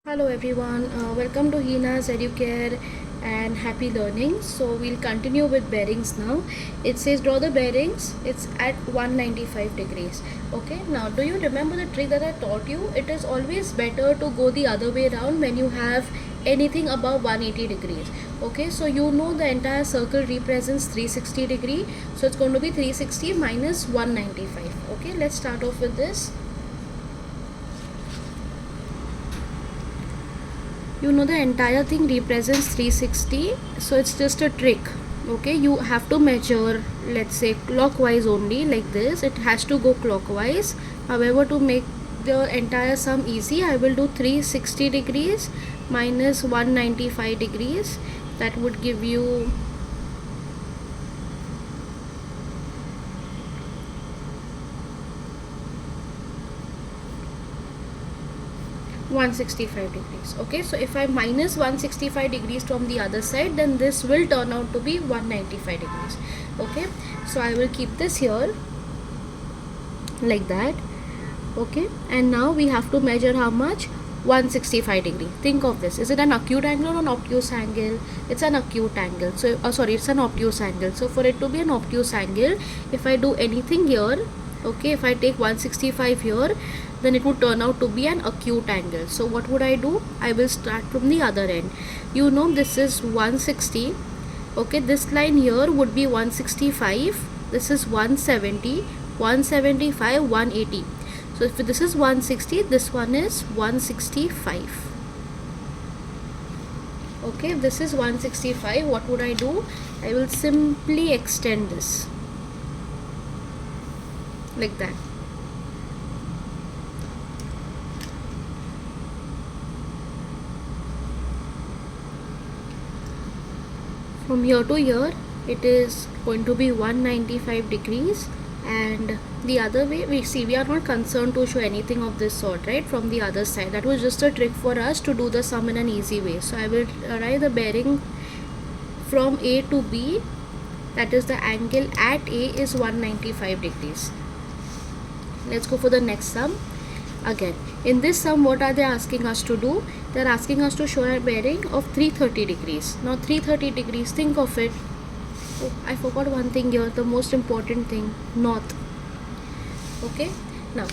Hello everyone, welcome to Hina's Educare and happy learning. So we'll continue with bearings now. It says draw the bearings, it's at 195 degrees. Okay, now do you remember the trick that I taught you? It is always better to go the other way around when you have anything above 180 degrees. Okay, so you know the entire circle represents 360 degree, so it's going to be 360 minus 195. Okay, let's start off with this. You know the entire thing represents 360, so it's just a trick. Okay, you have to measure, let's say clockwise only, like this. It has to go clockwise. However, to make the entire sum easy, I will do 360 degrees minus 195 degrees. That would give you 165 degrees. Okay, so if I minus 165 degrees from the other side, then this will turn out to be 195 degrees. Okay, so I will keep this here like that. Okay, and now we have to measure how much? 165 degree. Think of this, is it an acute angle or an obtuse angle? It's an acute angle. So sorry, it's an obtuse angle. So for it to be an obtuse angle, if I do anything here, okay, if I take 165 here, then it would turn out to be an acute angle. So what would I do? I will start from the other end. You know this is 160. Okay, this line here would be 165. This is 170, 175, 180. So if this is 160, this one is 165. Okay, if this is 165, what would I do? I will simply extend this like that. From here to here, it is going to be 195 degrees, and the other way, we are not concerned to show anything of this sort, right? From the other side, that was just a trick for us to do the sum in an easy way. So I will write the bearing from A to B, that is the angle at A is 195 degrees. Let's go for the next sum. Again, in this sum, what are they asking us to do? They're asking us to show a bearing of 330 degrees. Now 330 degrees, think of it. Oh, I forgot one thing here, the most important thing, north. Okay, now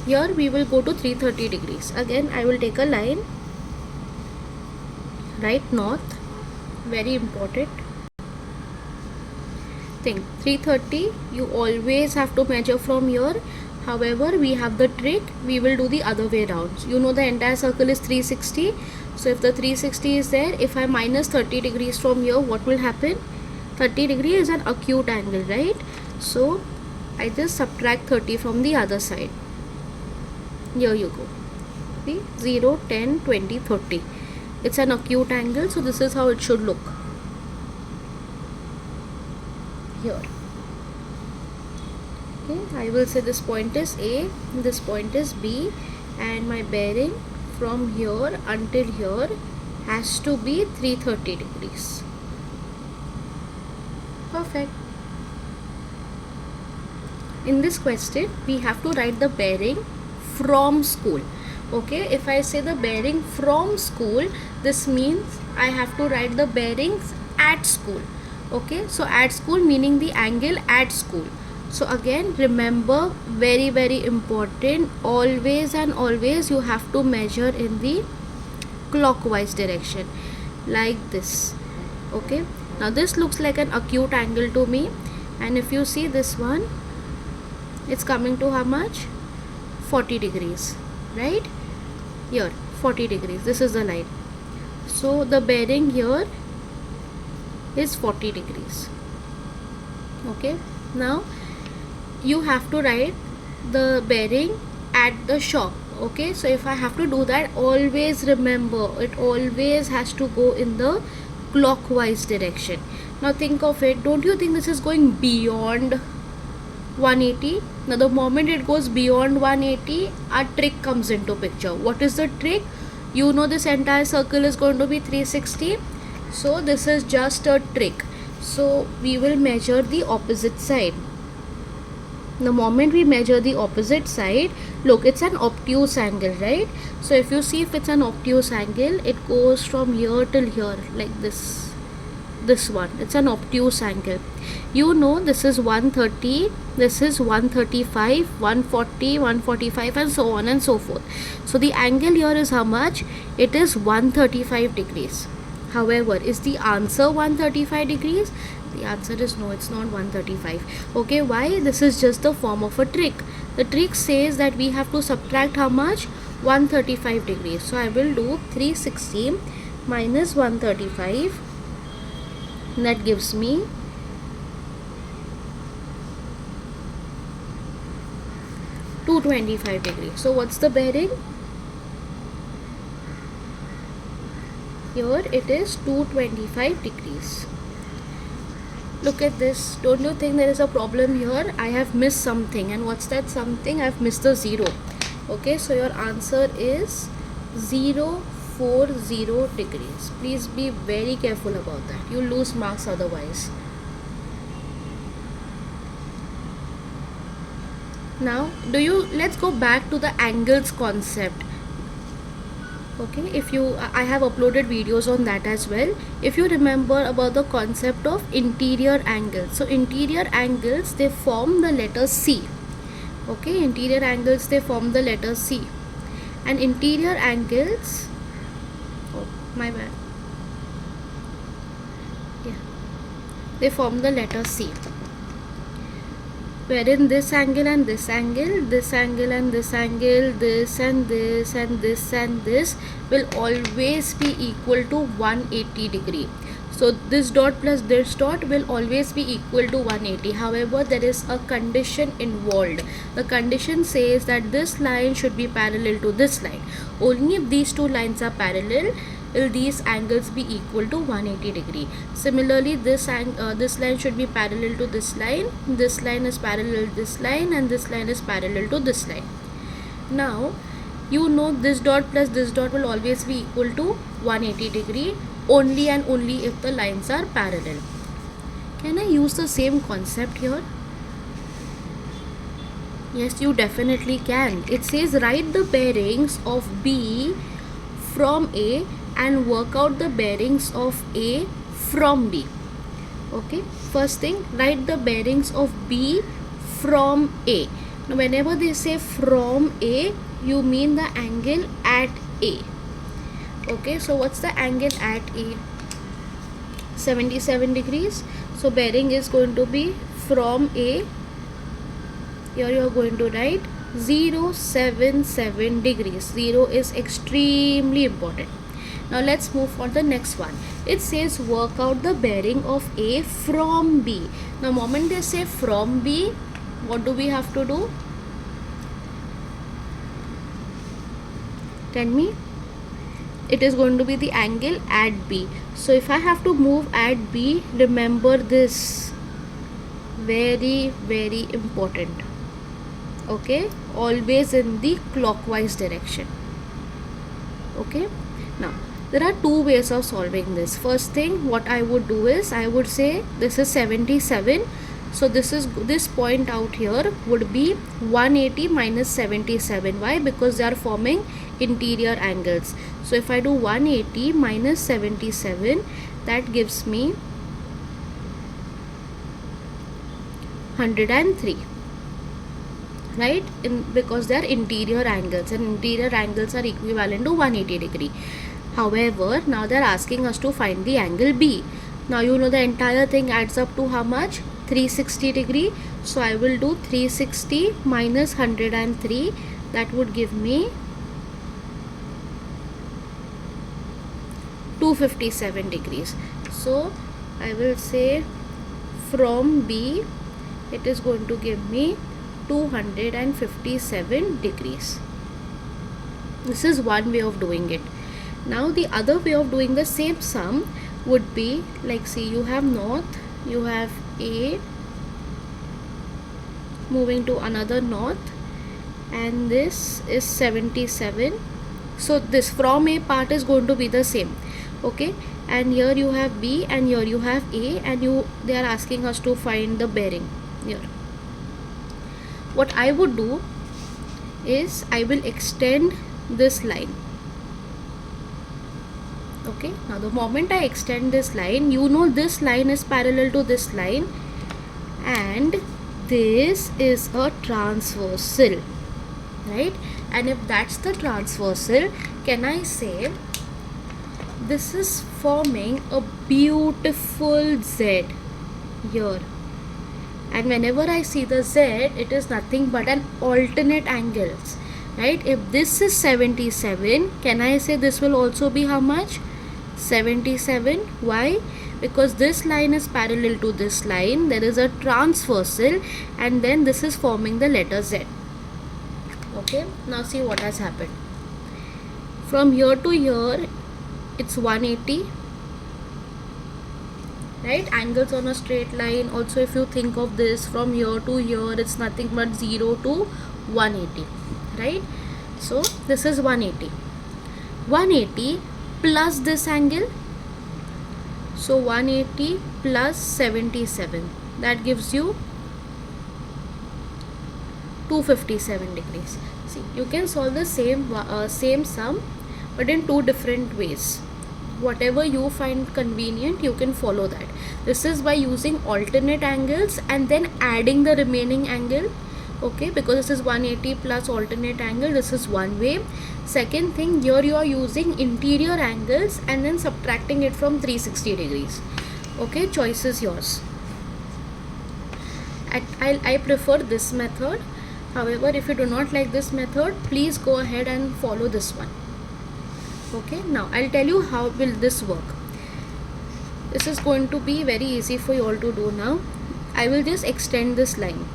here we will go to 330 degrees. Again, I will take a line, right, north, very important thing. 330, you always have to measure from here. However, we have the trick, we will do the other way around. You know the entire circle is 360. So if the 360 is there, if I minus 30 degrees from here, what will happen? 30 degree is an acute angle, right? So I just subtract 30 from the other side. Here you go. See, 0, 10, 20, 30. It's an acute angle, so this is how it should look. Here. Okay, I will say this point is A, this point is B, and my bearing from here until here has to be 330 degrees. Perfect. In this question, we have to write the bearing from school. Okay, if I say the bearing from school, this means I have to write the bearings at school. Okay, so at school meaning the angle at school. So again, remember, very important, always and always you have to measure in the clockwise direction, like this. Okay, now this looks like an acute angle to me, and if you see this one, it's coming to how much? 40 degrees, right? Here, 40 degrees, this is the line. So the bearing here is 40 degrees. Okay, now you have to write the bearing at the shop. Okay, so if I have to do that, always remember, it always has to go in the clockwise direction. Now think of it, don't you think this is going beyond 180? Now the moment it goes beyond 180, a trick comes into picture. What is the trick? You know this entire circle is going to be 360, so this is just a trick. So we will measure the opposite side. The moment we measure the opposite side, look, it's an obtuse angle, right? So if you see, if it's an obtuse angle, it goes from here till here, like this one, it's an obtuse angle. You know, this is 130, this is 135, 140, 145, and so on and so forth. So the angle here is how much? It is 135 degrees. However, is the answer 135 degrees? The answer is no, it's not 135. Okay, why? This is just the form of a trick. The trick says that we have to subtract how much? 135 degrees. So I will do 360 minus 135. That gives me 225 degrees. So what's the bearing? Here it is 225 degrees. Look at this. Don't you think there is a problem here? I have missed something. And what's that something? I have missed the 0. Okay, so your answer is 040 degrees. Please be very careful about that. You lose marks otherwise. Now, let's go back to the angles concept. Okay, I have uploaded videos on that as well. If you remember about the concept of interior angles, so interior angles, they form the letter C. Okay, interior angles, they form the letter C, and interior angles, oh my bad, yeah, they form the letter C, wherein this angle and this angle, this angle and this angle, this and this and this and this will always be equal to 180 degree. So this dot plus this dot will always be equal to 180. However, there is a condition involved. The condition says that this line should be parallel to this line. Only if these two lines are parallel will these angles be equal to 180 degree. Similarly, this line should be parallel to this line is parallel to this line, and this line is parallel to this line. Now you know this dot plus this dot will always be equal to 180 degree only and only if the lines are parallel. Can I use the same concept here? Yes, you definitely can. It says write the bearings of B from A and work out the bearings of A from B. Okay, first thing, write the bearings of B from A. Now whenever they say from A, you mean the angle at A. Okay, so what's the angle at A? 77 degrees. So bearing is going to be from A. Here you are going to write 077 degrees. 0 is extremely important. Now let's move on to the next one. It says work out the bearing of A from B. Now moment they say from B, what do we have to do? Tell me. It is going to be the angle at B. So if I have to move at B, remember this, very very important. Okay, always in the clockwise direction. Okay, now there are two ways of solving this. First thing, what I would do is I would say this is 77. So this point out here would be 180 minus 77. Why? Because they are forming interior angles. So if I do 180 minus 77, that gives me 103. Right? Because they are interior angles, and interior angles are equivalent to 180 degree. However, now they are asking us to find the angle B. Now you know the entire thing adds up to how much? 360 degree. So I will do 360 minus 103. That would give me 257 degrees. So I will say from B, it is going to give me 257 degrees. This is one way of doing it. Now the other way of doing the same sum would be like, see, you have north, you have A moving to another north, and this is 77. So this from A part is going to be the same. Okay, and here you have B and here you have A, and they are asking us to find the bearing here. what I would do is I will extend this line. Okay, now the moment I extend this line, you know this line is parallel to this line, and this is a transversal, right? And if that's the transversal, can I say this is forming a beautiful Z here? And whenever I see the Z, it is nothing but an alternate angles, right? If this is 77, can I say this will also be how much? 77. Why? Because this line is parallel to this line, there is a transversal, and then this is forming the letter Z. Okay, now see what has happened. From here to here, it's 180, right? Angles on a straight line. Also, if you think of this, from here to here, it's nothing but 0 to 180, right? So this is 180. 180 plus this angle, so 180 plus 77, that gives you 257 degrees. See, you can solve the same sum, but in two different ways. Whatever you find convenient, you can follow that. This is by using alternate angles and then adding the remaining angle. Okay, because this is 180 plus alternate angle, this is one way. Second thing, here you are using interior angles and then subtracting it from 360 degrees. Okay, choice is yours. I prefer this method. However, if you do not like this method, please go ahead and follow this one. Okay, now I'll tell you how will this work. This is going to be very easy for you all to do now. I will just extend this line.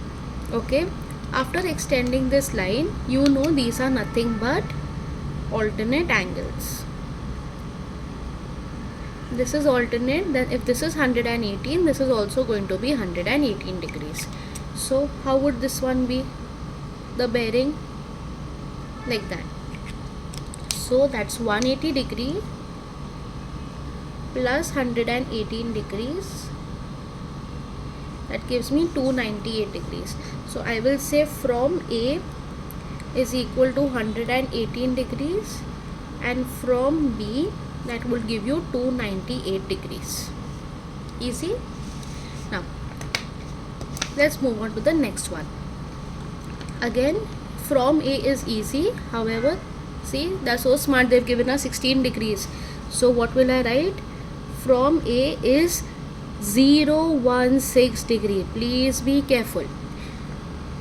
Okay, after extending this line, you know these are nothing but alternate angles. This is alternate, then if this is 118, this is also going to be 118 degrees. So how would this one be? The bearing like that. So that's 180 degree plus 118 degrees, that gives me 298 degrees. So I will say from A is equal to 118 degrees, and from B that will give you 298 degrees. Easy. Now let's move on to the next one. Again, from A is easy. However, see, they're so smart, they've given us 16 degrees. So what will I write? From A is 016 degree. Please be careful.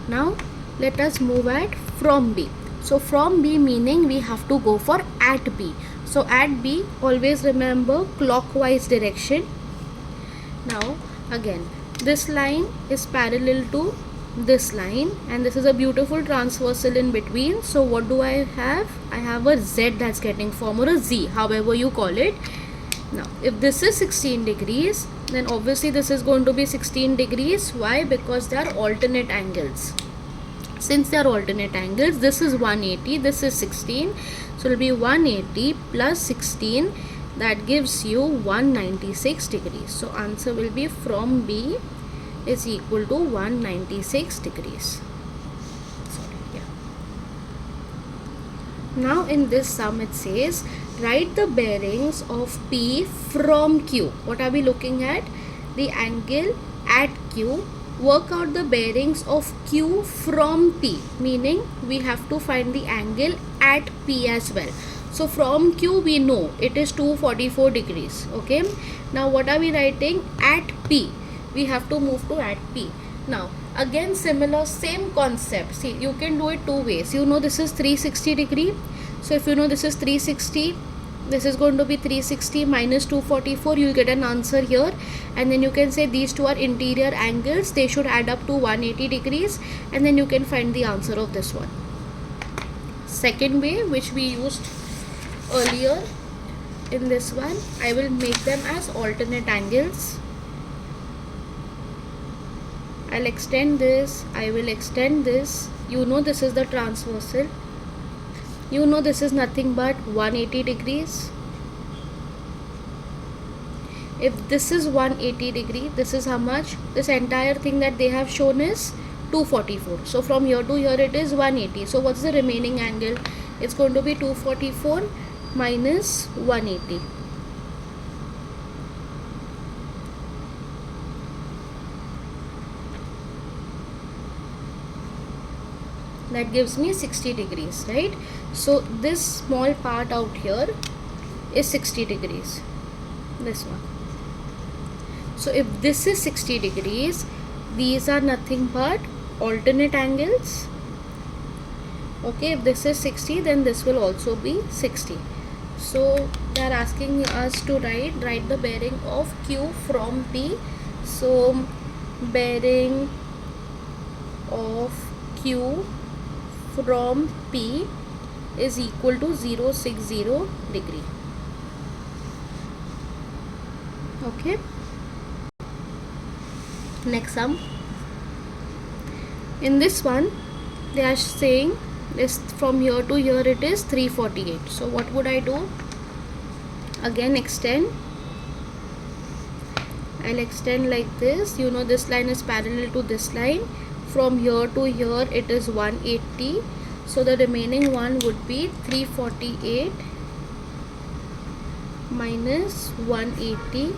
Now let us move at from B. So from B meaning we have to go for at B. So at B, always remember clockwise direction. Now again, this line is parallel to this line, and this is a beautiful transversal in between. So what do I have? I have a Z that's getting formed, or a Z, however you call it. Now if this is 16 degrees, then obviously this is going to be 16 degrees. Why? Because they are alternate angles. Since they are alternate angles, this is 180, this is 16, so it will be 180 plus 16, that gives you 196 degrees. So answer will be from B is equal to 196 degrees. Sorry, yeah. Now in this sum it says, write the bearings of P from Q. What are we looking at? The angle at Q. Work out the bearings of Q from P, meaning we have to find the angle at P as well. So from Q we know it is 244 degrees. Okay, now what are we writing? At P. We have to move to at P. Now again similar, same concept. See, you can do it two ways. You know this is 360 degree. So if you know this is 360, this is going to be 360 minus 244, you'll get an answer here, and then you can say these two are interior angles, they should add up to 180 degrees, and then you can find the answer of this one. Second way, which we used earlier in this one, I will make them as alternate angles. I'll extend this, I will extend this. You know this is the transversal. You know this is nothing but 180 degrees. If this is 180 degree, this is how much? This entire thing that they have shown is 244. So from here to here it is 180. So what's the remaining angle? It's going to be 244 minus 180. That gives me 60 degrees, right? So this small part out here is 60 degrees, this one. So if this is 60 degrees, these are nothing but alternate angles. Okay, if this is 60, then this will also be 60. So they are asking us to write the bearing of Q from P. So bearing of Q from P is equal to 060 degree. Okay, next sum. In this one they are saying this from here to here it is 348. So what would I do? Again extend. I'll extend like this. You know this line is parallel to this line. From here to here it is 180. So the remaining one would be 348 minus 180.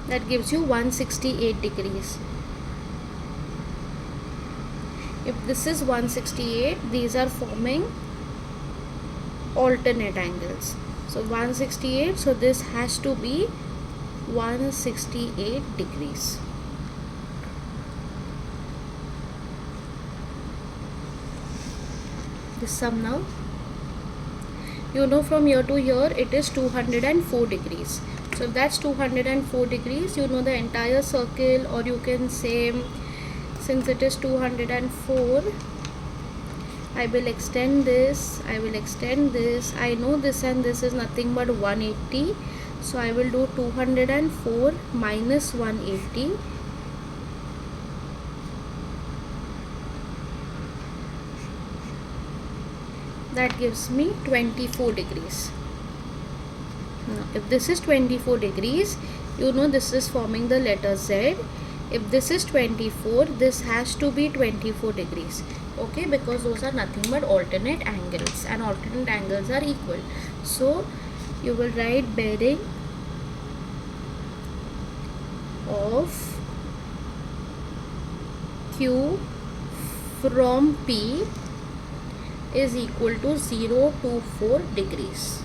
That gives you 168 degrees. If this is 168, these are forming alternate angles. So 168, so this has to be 168 degrees. This sum now. You know from here to here it is 204 degrees. So if that's 204 degrees, you know the entire circle, or you can say, since it is 204, I will extend this, I will extend this. I know this and this is nothing but 180. So I will do 204 minus 180. That gives me 24 degrees. Now, if this is 24 degrees, you know this is forming the letter Z. If this is 24, this has to be 24 degrees. Okay, because those are nothing but alternate angles, and alternate angles are equal. So you will write bearing of Q from P is equal to 0 to 4 degrees.